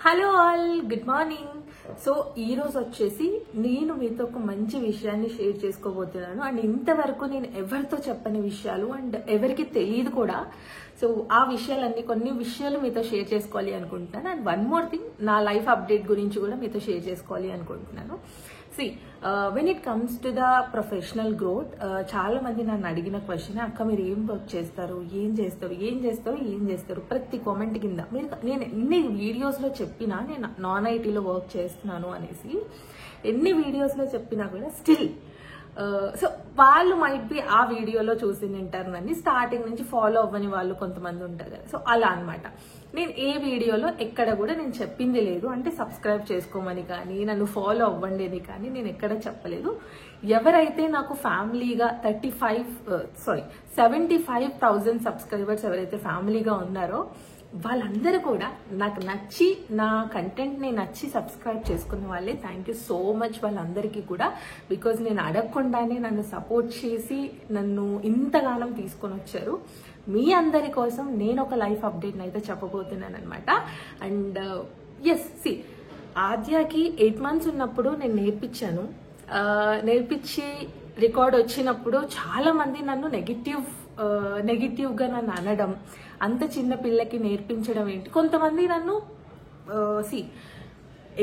Hello all, good morning. So ఈ రోజు వచ్చేసి నేను మీతో ఒక మంచి విషయాన్ని షేర్ చేసుకోబోతున్నాను. అండ్ ఇంతవరకు నేను ఎవరితో చెప్పని విషయాలు అండ్ ఎవరికి తెలియదు కూడా. సో ఆ విషయాలన్నీ కొన్ని విషయాలు మీతో షేర్ చేసుకోవాలి అనుకుంటున్నాను. అండ్ వన్ మోర్ థింగ్, నా లైఫ్ అప్డేట్ గురించి కూడా మీతో షేర్ చేసుకోవాలి అనుకుంటున్నాను. See when it comes to the professional growth, చాలా మంది నన్ను అడిగిన క్వశ్చన్, అక్క మీరు ఏం వర్క్ చేస్తారు, ఏం చేస్తారు ప్రతి కామెంట్ కింద. నేను ఎన్ని వీడియోస్లో చెప్పినా నేను నాన్ ఐటీలో వర్క్ చేస్తున్నాను అనేసి, ఎన్ని వీడియోస్లో చెప్పినా కూడా స్టిల్ సో వాళ్ళు మైట్ బి ఆ వీడియోలో చూసి వింటారు నన్ను, స్టార్టింగ్ నుంచి ఫాలో అవ్వని వాళ్ళు కొంతమంది ఉంటారు కదా. సో అలా అనమాట. నేను ఏ వీడియోలో ఎక్కడ కూడా నేను చెప్పింది లేదు, అంటే సబ్స్క్రైబ్ చేసుకోమని కానీ నన్ను ఫాలో అవ్వండి అని కానీ నేను ఎక్కడ చెప్పలేదు. ఎవరైతే నాకు ఫ్యామిలీగా 75,000 సబ్స్క్రైబర్స్ ఎవరైతే ఫ్యామిలీగా ఉన్నారో వాళ్ళందరూ కూడా నాకు నచ్చి, నా కంటెంట్ని నచ్చి సబ్స్క్రైబ్ చేసుకున్న వాళ్ళే. థ్యాంక్ యూ సో మచ్ వాళ్ళందరికీ కూడా. బికాజ్ నేను అడగకుండానే నన్ను సపోర్ట్ చేసి నన్ను ఇంతగానం తీసుకొని వచ్చారు. మీ అందరి కోసం నేను ఒక లైఫ్ అప్డేట్ని అయితే చెప్పబోతున్నాను అనమాట. అండ్ ఎస్, సి ఆద్యాకి 8 months ఉన్నప్పుడు నేను నేర్పించి రికార్డ్ వచ్చినప్పుడు చాలా మంది నన్ను నెగిటివ్గా నన్ను అనడం, అంత చిన్న పిల్లకి నేర్పించడం ఏంటి. కొంతమంది నన్ను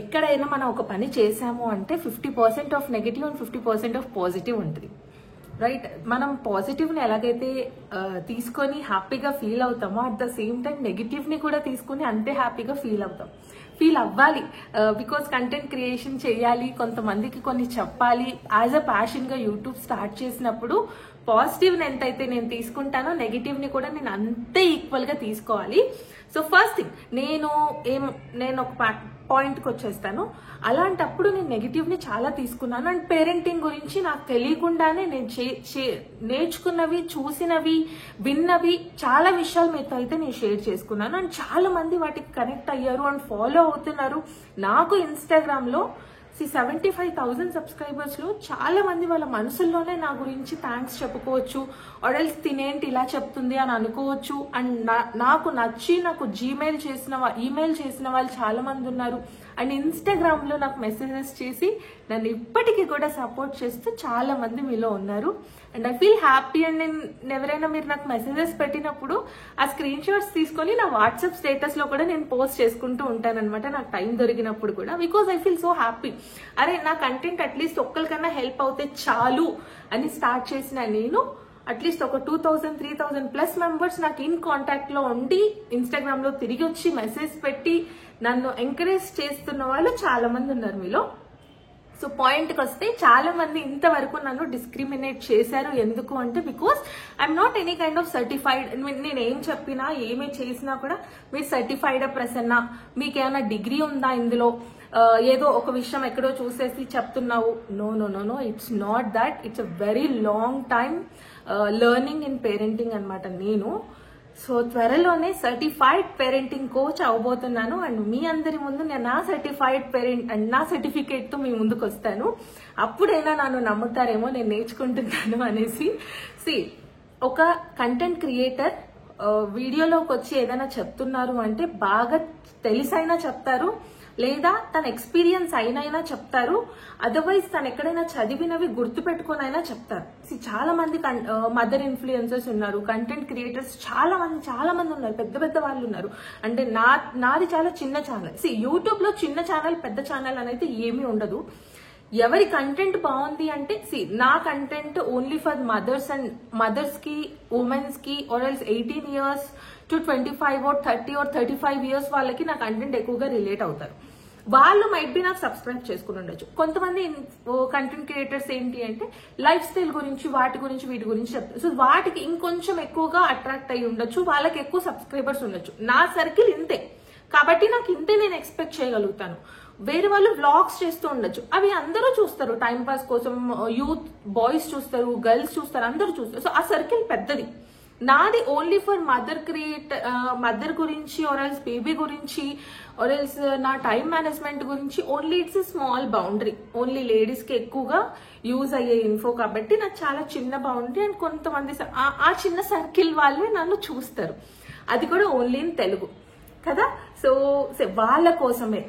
ఎక్కడైనా మనం ఒక పని చేసాము అంటే 50% of negative and 50% of positive ఉంటుంది, రైట్? మనం పాజిటివ్ని ఎలాగైతే తీసుకొని హ్యాపీగా ఫీల్ అవుతామో, అట్ ద సేమ్ టైం నెగిటివ్ని కూడా తీసుకుని అంతే హ్యాపీగా ఫీల్ అవ్వాలి. బికాస్ కంటెంట్ క్రియేషన్ చేయాలి, కొంతమందికి కొన్ని చెప్పాలి. యాజ్ అ ప్యాషన్గా యూట్యూబ్ స్టార్ట్ చేసినప్పుడు పాజిటివ్ని ఎంతైతే నేను తీసుకుంటానో నెగిటివ్ని కూడా నేను అంతే ఈక్వల్గా తీసుకోవాలి. సో ఫస్ట్ థింగ్, నేను ఒక పాయింట్కి వచ్చేస్తాను. అలాంటప్పుడు నేను నెగిటివ్ని చాలా తీసుకున్నాను. అండ్ పేరెంటింగ్ గురించి నాకు తెలియకుండానే నేను నేర్చుకున్నవి, చూసినవి, విన్నవి చాలా విషయాలు మీతో అయితే నేను షేర్ చేసుకున్నాను. అండ్ చాలా మంది వాటికి కనెక్ట్ అయ్యారు అండ్ ఫాలో అవుతున్నారు. నాకు ఇన్స్టాగ్రామ్లో 75,000 సబ్స్క్రైబర్స్లో చాలా మంది వాళ్ళ మనసుల్లోనే నా గురించి థ్యాంక్స్ చెప్పుకోవచ్చు, ఆర్ఎల్స్ తినేంటి ఇలా చెప్తుంది అని అనుకోవచ్చు. అండ్ నాకు నచ్చి నాకు ఈమెయిల్ చేసిన వాళ్ళు చాలా మంది ఉన్నారు. అండ్ ఇన్స్టాగ్రామ్లో నాకు మెసేజెస్ చేసి నన్ను ఇప్పటికీ కూడా సపోర్ట్ చేస్తూ చాలా మంది మీలో ఉన్నారు. And I feel happy. And ఎవరైనా మీరు నాకు మెసేజెస్ పెట్టినప్పుడు ఆ స్క్రీన్ షాట్స్ తీసుకొని నా వాట్సాప్ స్టేటస్లో కూడా నేను పోస్ట్ చేసుకుంటూ ఉంటానన్నమాట, నాకు టైం దొరికినప్పుడు కూడా. Because I feel so happy. అరే నా కంటెంట్ అట్లీస్ట్ ఒక్కరికన్నా హెల్ప్ అవుతే చాలు అని స్టార్ట్ చేసిన నేను అట్లీస్ట్ ఒక 2,000-3,000+ మెంబర్స్ నాకు ఇన్ కాంటాక్ట్ లో ఉండి ఇన్స్టాగ్రామ్ లో తిరిగి వచ్చి మెసేజ్ పెట్టి నన్ను ఎంకరేజ్ చేస్తున్న వాళ్ళు చాలా మంది ఉన్నారు మీలో. సో పాయింట్కి వస్తే, చాలా మంది ఇంతవరకు నన్ను డిస్క్రిమినేట్ చేశారు. ఎందుకు అంటే, because I'm not any kind of certified. నేను ఏం చెప్పినా ఏమి చేసినా కూడా మీరు సర్టిఫైడ్ ప్రసన్న, మీకేమైనా డిగ్రీ ఉందా ఇందులో, ఏదో ఒక విషయం ఎక్కడో చూసేసి చెప్తున్నావు. No, it's not that. It's a very long time learning in parenting అనమాట నేను. సో త్వరలోనే సర్టిఫైడ్ పేరెంటింగ్ కోచ్ అవబోతున్నాను. అండ్ మీ అందరి ముందు నేను నా సర్టిఫైడ్ పేరెంట్ అండ్ నా సర్టిఫికేట్తో మీ ముందుకు వస్తాను. అప్పుడైనా నన్ను నమ్ముతారేమో నేను నేర్చుకుంటున్నాను అనేసి. ఒక కంటెంట్ క్రియేటర్ వీడియోలోకి వచ్చి ఏదైనా చెప్తున్నారు అంటే బాగా తెలిసైనా చెప్తారు, లేదా తన ఎక్స్పీరియన్స్ అయినైనా చెప్తారు, అదర్వైజ్ తను ఎక్కడైనా చదివినవి గుర్తుపెట్టుకునైనా చెప్తారు. చాలా మంది మదర్ ఇన్ఫ్లుయెన్సర్స్ ఉన్నారు, కంటెంట్ క్రియేటర్స్ చాలా మంది ఉన్నారు, పెద్ద వాళ్ళు ఉన్నారు. అంటే నాది చాలా చిన్న ఛానల్. యూట్యూబ్ లో చిన్న ఛానల్ పెద్ద ఛానల్ అనేది ఏమీ ఉండదు. ఎవరి కంటెంట్ బాగుంది అంటే, నా కంటెంట్ ఓన్లీ ఫర్ మదర్స్ కి, ఉమెన్స్ కి, or else 18 years to 25 or 30 or 35 years వాళ్ళకి నా కంటెంట్ ఎక్కువగా రిలేట్ అవుతారు. వాళ్ళు మైట్ బి నాకు సబ్స్క్రైబ్ చేసుకుని ఉండొచ్చు. కొంతమంది కంటెంట్ క్రియేటర్స్ ఏంటి అంటే లైఫ్ స్టైల్ గురించి, వీటి గురించి చెప్తారు. సో వాటికి ఇంకొంచెం ఎక్కువగా అట్రాక్ట్ అయ్యి ఉండొచ్చు, వాళ్ళకి ఎక్కువ సబ్స్క్రైబర్స్ ఉండొచ్చు. నా సర్కిల్ ఇంతే కాబట్టి నాకు ఇంతే నేను ఎక్స్పెక్ట్ చేయగలుగుతాను. వేరే వాళ్ళు వ్లాగ్స్ చేస్తూ ఉండొచ్చు, అవి అందరూ చూస్తారు టైం పాస్ కోసం. యూత్ బాయ్స్ చూస్తారు, గర్ల్స్ చూస్తారు, అందరూ చూస్తారు. సో ఆ సర్కిల్ పెద్దది. నాది ఓన్లీ ఫర్ మదర్ గురించి, ఆర్ఎల్స్ బేబీ గురించి, ఆర్ఎల్స్ నా టైం మేనేజ్మెంట్ గురించి. Only it's small boundary, only ladies కి ఎక్కువగా యూజ్ అయ్యే ఇన్ఫో కాబట్టి నాకు చాలా చిన్న బౌండరీ. అండ్ కొంతమంది ఆ చిన్న సర్కిల్ వాళ్ళే నన్ను చూస్తారు, అది కూడా ఓన్లీ ఇన్ తెలుగు. కదా. సో వాళ్ళ కోసమే,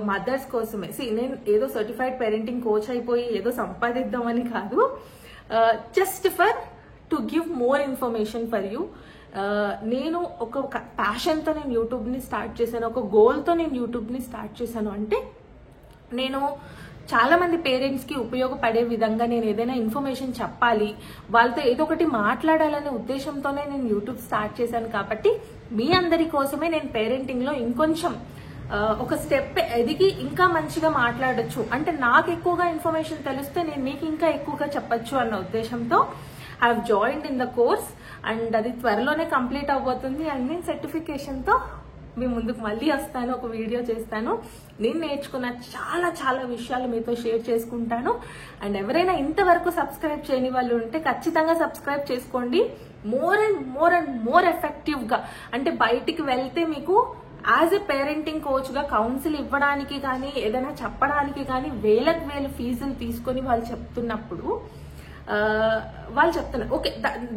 మదర్స్ కోసమే. నేను ఏదో సర్టిఫైడ్ పేరెంటింగ్ కోచ్ అయిపోయి ఏదో సంపాదిద్దామని కాదు, just for to give more information for you. నేను ఒక ప్యాషన్తో నేను యూట్యూబ్ని స్టార్ట్ చేశాను, ఒక గోల్తో నేను యూట్యూబ్ని స్టార్ట్ చేశాను. అంటే నేను చాలా మంది పేరెంట్స్కి ఉపయోగపడే విధంగా నేను ఏదైనా ఇన్ఫర్మేషన్ చెప్పాలి, వాళ్ళతో ఏదో ఒకటి మాట్లాడాలనే ఉద్దేశంతోనే నేను యూట్యూబ్ స్టార్ట్ చేశాను. కాబట్టి మీ అందరి కోసమే నేను పేరెంటింగ్లో ఇంకొంచెం ఒక స్టెప్ ఎదిగి ఇంకా మంచిగా మాట్లాడొచ్చు, అంటే నాకు ఎక్కువగా ఇన్ఫర్మేషన్ తెలిస్తే నేను మీకు ఇంకా ఎక్కువగా చెప్పొచ్చు అన్న ఉద్దేశంతో I have joined in the course. And అది త్వరలోనే కంప్లీట్ అవబోతుంది. అండ్ నేను సర్టిఫికేషన్తో మీ ముందుకు మళ్ళీ వస్తాను, ఒక వీడియో చేస్తాను. నేను నేర్చుకున్న చాలా చాలా విషయాలు మీతో షేర్ చేసుకుంటాను. అండ్ ఎవరైనా ఇంతవరకు సబ్స్క్రైబ్ చేయని వాళ్ళు ఉంటే ఖచ్చితంగా సబ్స్క్రైబ్ చేసుకోండి. మోర్ అండ్ మోర్ ఎఫెక్టివ్గా, అంటే బయటికి వెళ్తే మీకు యాజ్ ఎ పేరెంటింగ్ కోచ్గా కౌన్సిల్ ఇవ్వడానికి కానీ ఏదైనా చెప్పడానికి కానీ వేలకు వేలు ఫీజులు తీసుకొని వాళ్ళు చెప్తున్నప్పుడు వాళ్ళు చెప్తున్నారు, ఓకే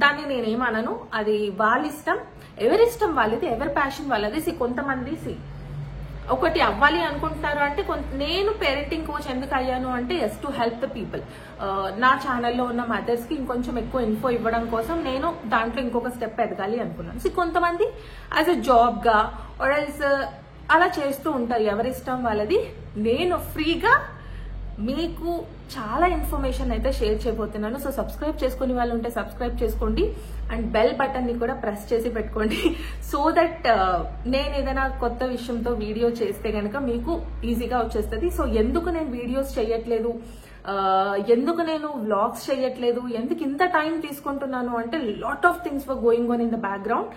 దాన్ని నేనేమనను, అది వాళ్ళ ఇష్టం, ఎవరిష్టం వాళ్ళది, ఎవరి ప్యాషన్ వాళ్ళది. కొంతమంది ఒకటి అవ్వాలి అనుకుంటున్నారు అంటే, నేను పేరెంటింగ్ కోచ్ ఎందుకు అయ్యాను అంటే as to help the people. నా ఛానల్లో ఉన్న మదర్స్కి ఇంకొంచెం ఎక్కువ ఇన్ఫో ఇవ్వడం కోసం నేను దాంట్లో ఇంకొక స్టెప్ ఎదగాలి అనుకున్నాను. కొంతమంది యాజ్ అ జాబ్గా ఆర్ఎల్స్ అలా చేస్తూ ఉంటారు, ఎవరిష్టం వాళ్ళది. నేను ఫ్రీగా మీకు చాలా ఇన్ఫర్మేషన్ అయితే షేర్ చేయబోతున్నాను. సో సబ్స్క్రైబ్ చేసుకునే వాళ్ళు ఉంటే సబ్స్క్రైబ్ చేసుకోండి అండ్ బెల్ బటన్ ని కూడా ప్రెస్ చేసి పెట్టుకోండి. సో దట్ నేను ఏదైనా కొత్త విషయంతో వీడియో చేస్తే కనుక మీకు ఈజీగా వచ్చేస్తుంది. సో ఎందుకు నేను వీడియోస్ చేయట్లేదు, ఎందుకు నేను వ్లాగ్స్ చేయట్లేదు, ఎందుకు ఇంత టైం తీసుకుంటున్నాను అంటే lot of things for going on in the background.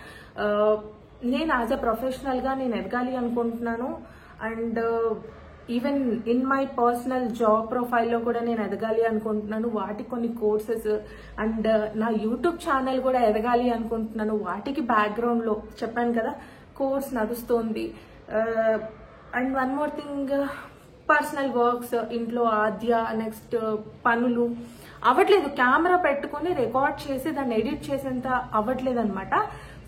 నేను యాజ్ అ ప్రొఫెషనల్ గా నేను ఎదగాలి అనుకుంటున్నాను. And even in my personal job ప్రొఫైల్లో కూడా నేను ఎదగాలి అనుకుంటున్నాను. వాటికి కొన్ని కోర్సెస్ అండ్ నా యూట్యూబ్ ఛానల్ కూడా ఎదగాలి అనుకుంటున్నాను. వాటికి బ్యాక్గ్రౌండ్లో చెప్పాను కదా కోర్స్ నడుస్తుంది. And one more thing, personal works, ఇంట్లో ఆద్య, నెక్స్ట్ పనులు అవ్వట్లేదు. కెమెరా పెట్టుకుని రికార్డ్ చేసి దాన్ని ఎడిట్ చేసేంత అవ్వట్లేదు అనమాట.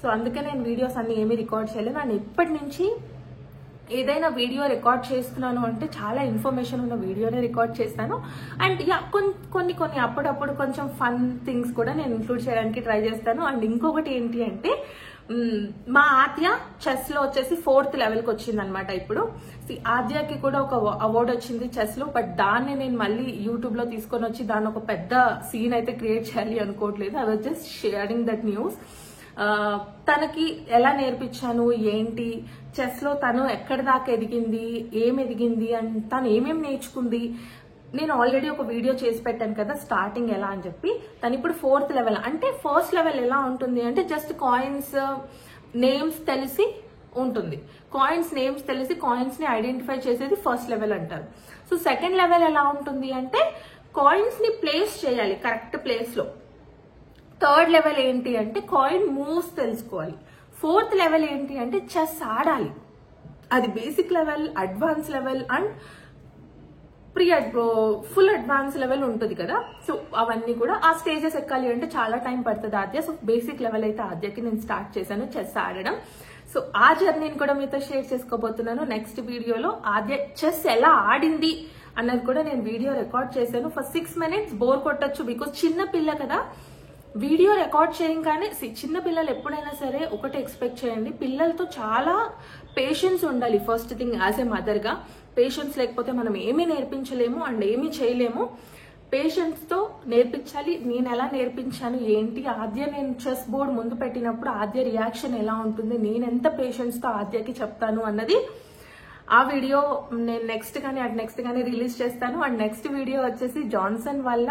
సో అందుకే నేను వీడియోస్ అన్ని ఏమీ రికార్డ్ చేయలేదు. అండ్ ఇప్పటి నుంచి ఏదైనా వీడియో రికార్డ్ చేస్తున్నాను అంటే చాలా ఇన్ఫర్మేషన్ ఉన్న వీడియోనే రికార్డ్ చేస్తాను. అండ్ కొన్ని అప్పుడప్పుడు కొంచెం ఫన్ థింగ్స్ కూడా నేను ఇంక్లూడ్ చేయడానికి ట్రై చేస్తాను. అండ్ ఇంకొకటి ఏంటి అంటే, మా ఆద్య చెస్ లో వచ్చేసి 4th లెవెల్కి వచ్చింది అనమాట. ఇప్పుడు ఆద్యకి కూడా ఒక అవార్డు వచ్చింది చెస్ లో. బట్ దాన్ని నేను మళ్ళీ యూట్యూబ్ లో తీసుకొని వచ్చి దాన్ని ఒక పెద్ద సీన్ అయితే క్రియేట్ చేయాలి అనుకోవట్లేదు. I was just sharing that news. తనకి ఎలా నేర్పించాను, ఏంటి చెస్ లో తను ఎక్కడి దాకా ఎదిగింది, ఏం ఎదిగింది అండ్ తను ఏమేమి నేర్చుకుంది, నేను ఆల్రెడీ ఒక వీడియో చేసి పెట్టాను కదా స్టార్టింగ్ ఎలా అని చెప్పి. తను ఇప్పుడు 4th లెవెల్. అంటే ఫస్ట్ లెవెల్ ఎలా ఉంటుంది అంటే జస్ట్ కాయిన్స్ నేమ్స్ తెలిసి ఉంటుంది. కాయిన్స్ నేమ్స్ తెలిసి కాయిన్స్ ని ఐడెంటిఫై చేసేది ఫస్ట్ లెవెల్ అంటారు. సో సెకండ్ లెవెల్ ఎలా ఉంటుంది అంటే కాయిన్స్ ని ప్లేస్ చేయాలి కరెక్ట్ ప్లేస్ లో. థర్డ్ లెవెల్ ఏంటి అంటే కాయిన్ మూవ్స్ తెలుసుకోవాలి. 4th లెవెల్ ఏంటి అంటే చెస్ ఆడాలి. అది basic level, advance level and full advance level ఉంటుంది కదా. సో అవన్నీ కూడా ఆ స్టేజెస్ ఎక్కాలి అంటే చాలా టైం పడుతుంది ఆద్య. సో బేసిక్ లెవెల్ అయితే ఆద్యకి నేను స్టార్ట్ చేశాను చెస్ ఆడడం. సో ఆ జర్నీని కూడా మీతో షేర్ చేసుకోబోతున్నాను నెక్స్ట్ వీడియోలో. ఆద్య చెస్ ఎలా ఆడింది అన్నది కూడా నేను వీడియో రికార్డ్ చేశాను. ఫర్ 6 minutes బోర్ కొట్టచ్చు, బికాస్ చిన్న పిల్ల కదా. వీడియో రికార్డ్ చేయగానే చిన్న పిల్లలు ఎప్పుడైనా సరే ఒకటి ఎక్స్పెక్ట్ చేయండి, పిల్లలతో చాలా పేషెన్స్ ఉండాలి. First thing as a mother గా పేషెన్స్ లేకపోతే మనం ఏమీ నేర్పించలేము అండ్ ఏమీ చేయలేము. పేషెన్స్ తో నేర్పించాలి. నేను ఎలా నేర్పించాను ఏంటి, ఆద్య నేను చెస్ బోర్డ్ ముందు పెట్టినప్పుడు ఆద్య రియాక్షన్ ఎలా ఉంటుంది, నేను ఎంత పేషెన్స్ తో ఆద్యకి చెప్తాను అన్నది ఆ వీడియో నేను నెక్స్ట్ కానీ రిలీజ్ చేస్తాను. అండ్ నెక్స్ట్ వీడియో వచ్చేసి జాన్సన్ వల్ల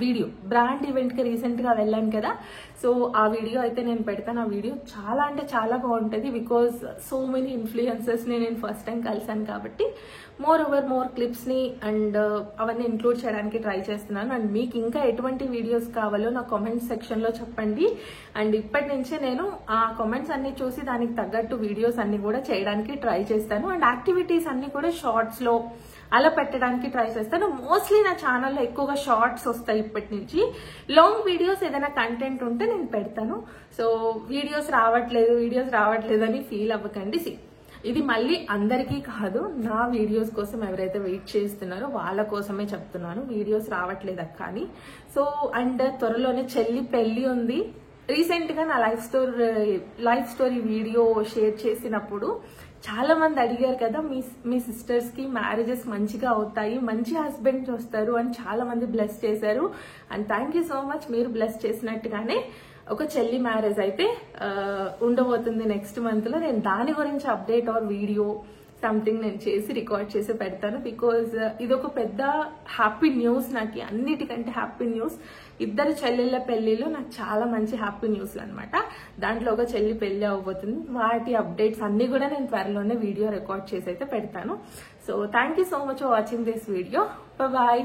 వీడియో బ్రాండ్ ఈవెంట్ కి రీసెంట్ గా వెళ్ళాను కదా. సో ఆ వీడియో అయితే నేను పెడతాను. ఆ వీడియో చాలా అంటే చాలా బాగుంటుంది. బికాజ్ సో మెనీ ఇన్ఫ్లుయెన్సర్స్ ని నేను ఫస్ట్ టైం కలిసాను కాబట్టి మోర్ క్లిప్స్ ని అండ్ అవన్నీ ఇంక్లూడ్ చేయడానికి ట్రై చేస్తున్నాను. అండ్ మీకు ఇంకా ఎటువంటి వీడియోస్ కావాలో నా కామెంట్స్ సెక్షన్ లో చెప్పండి. అండ్ ఇప్పటి నుంచే నేను ఆ కామెంట్స్ అన్ని చూసి దానికి తగ్గట్టు వీడియోస్ అన్ని కూడా చేయడానికి ట్రై చేస్తాను. అండ్ యాక్టివిటీస్ అన్ని కూడా షార్ట్స్ లో అలా పెట్టడానికి ట్రై చేస్తాను. మోస్ట్లీ నా ఛానల్లో ఎక్కువగా షార్ట్స్ వస్తాయి ఇప్పటి నుంచి. లాంగ్ వీడియోస్ ఏదైనా కంటెంట్ ఉంటే నేను పెడతాను. సో వీడియోస్ రావట్లేదు అని ఫీల్ అవ్వకండి. ఇది మళ్ళీ అందరికీ కాదు, నా వీడియోస్ కోసం ఎవరైతే వెయిట్ చేస్తున్నారో వాళ్ళ కోసమే చెప్తున్నాను. వీడియోస్ రావట్లేదు అక్క అని. సో అండ్ త్వరలోనే చెల్లి పెళ్లి ఉంది. రీసెంట్ గా నా లైఫ్ స్టోరీ వీడియో షేర్ చేసినప్పుడు చాలా మంది అడిగారు కదా, మీ సిస్టర్స్ కి మ్యారేజెస్ మంచిగా అవుతాయి, మంచి హస్బెండ్స్ వస్తారు అని చాలా మంది బ్లెస్ చేశారు. And thank you so much. మీరు బ్లెస్ చేసినట్టుగానే ఒక చెల్లి మ్యారేజ్ అయితే ఉండబోతుంది నెక్స్ట్ మంత్ లో. నేను దాని గురించి అప్డేట్ ఆర్ వీడియో సంథింగ్ నేను చేసి రికార్డ్ చేసి పెడతాను. బికాజ్ ఇది ఒక పెద్ద హ్యాపీ న్యూస్, నాకు అన్నిటికంటే హ్యాపీ న్యూస్. ఇద్దరు చెల్లెళ్ళ పెళ్లిలో నాకు చాలా మంచి హ్యాపీ న్యూస్లు అనమాట. దాంట్లో ఒక చెల్లి పెళ్లి అవబోతుంది. వాటి అప్డేట్స్ అన్ని కూడా నేను త్వరలోనే వీడియో రికార్డ్ చేసి అయితే పెడతాను. So thank you so much for watching this video. Bye.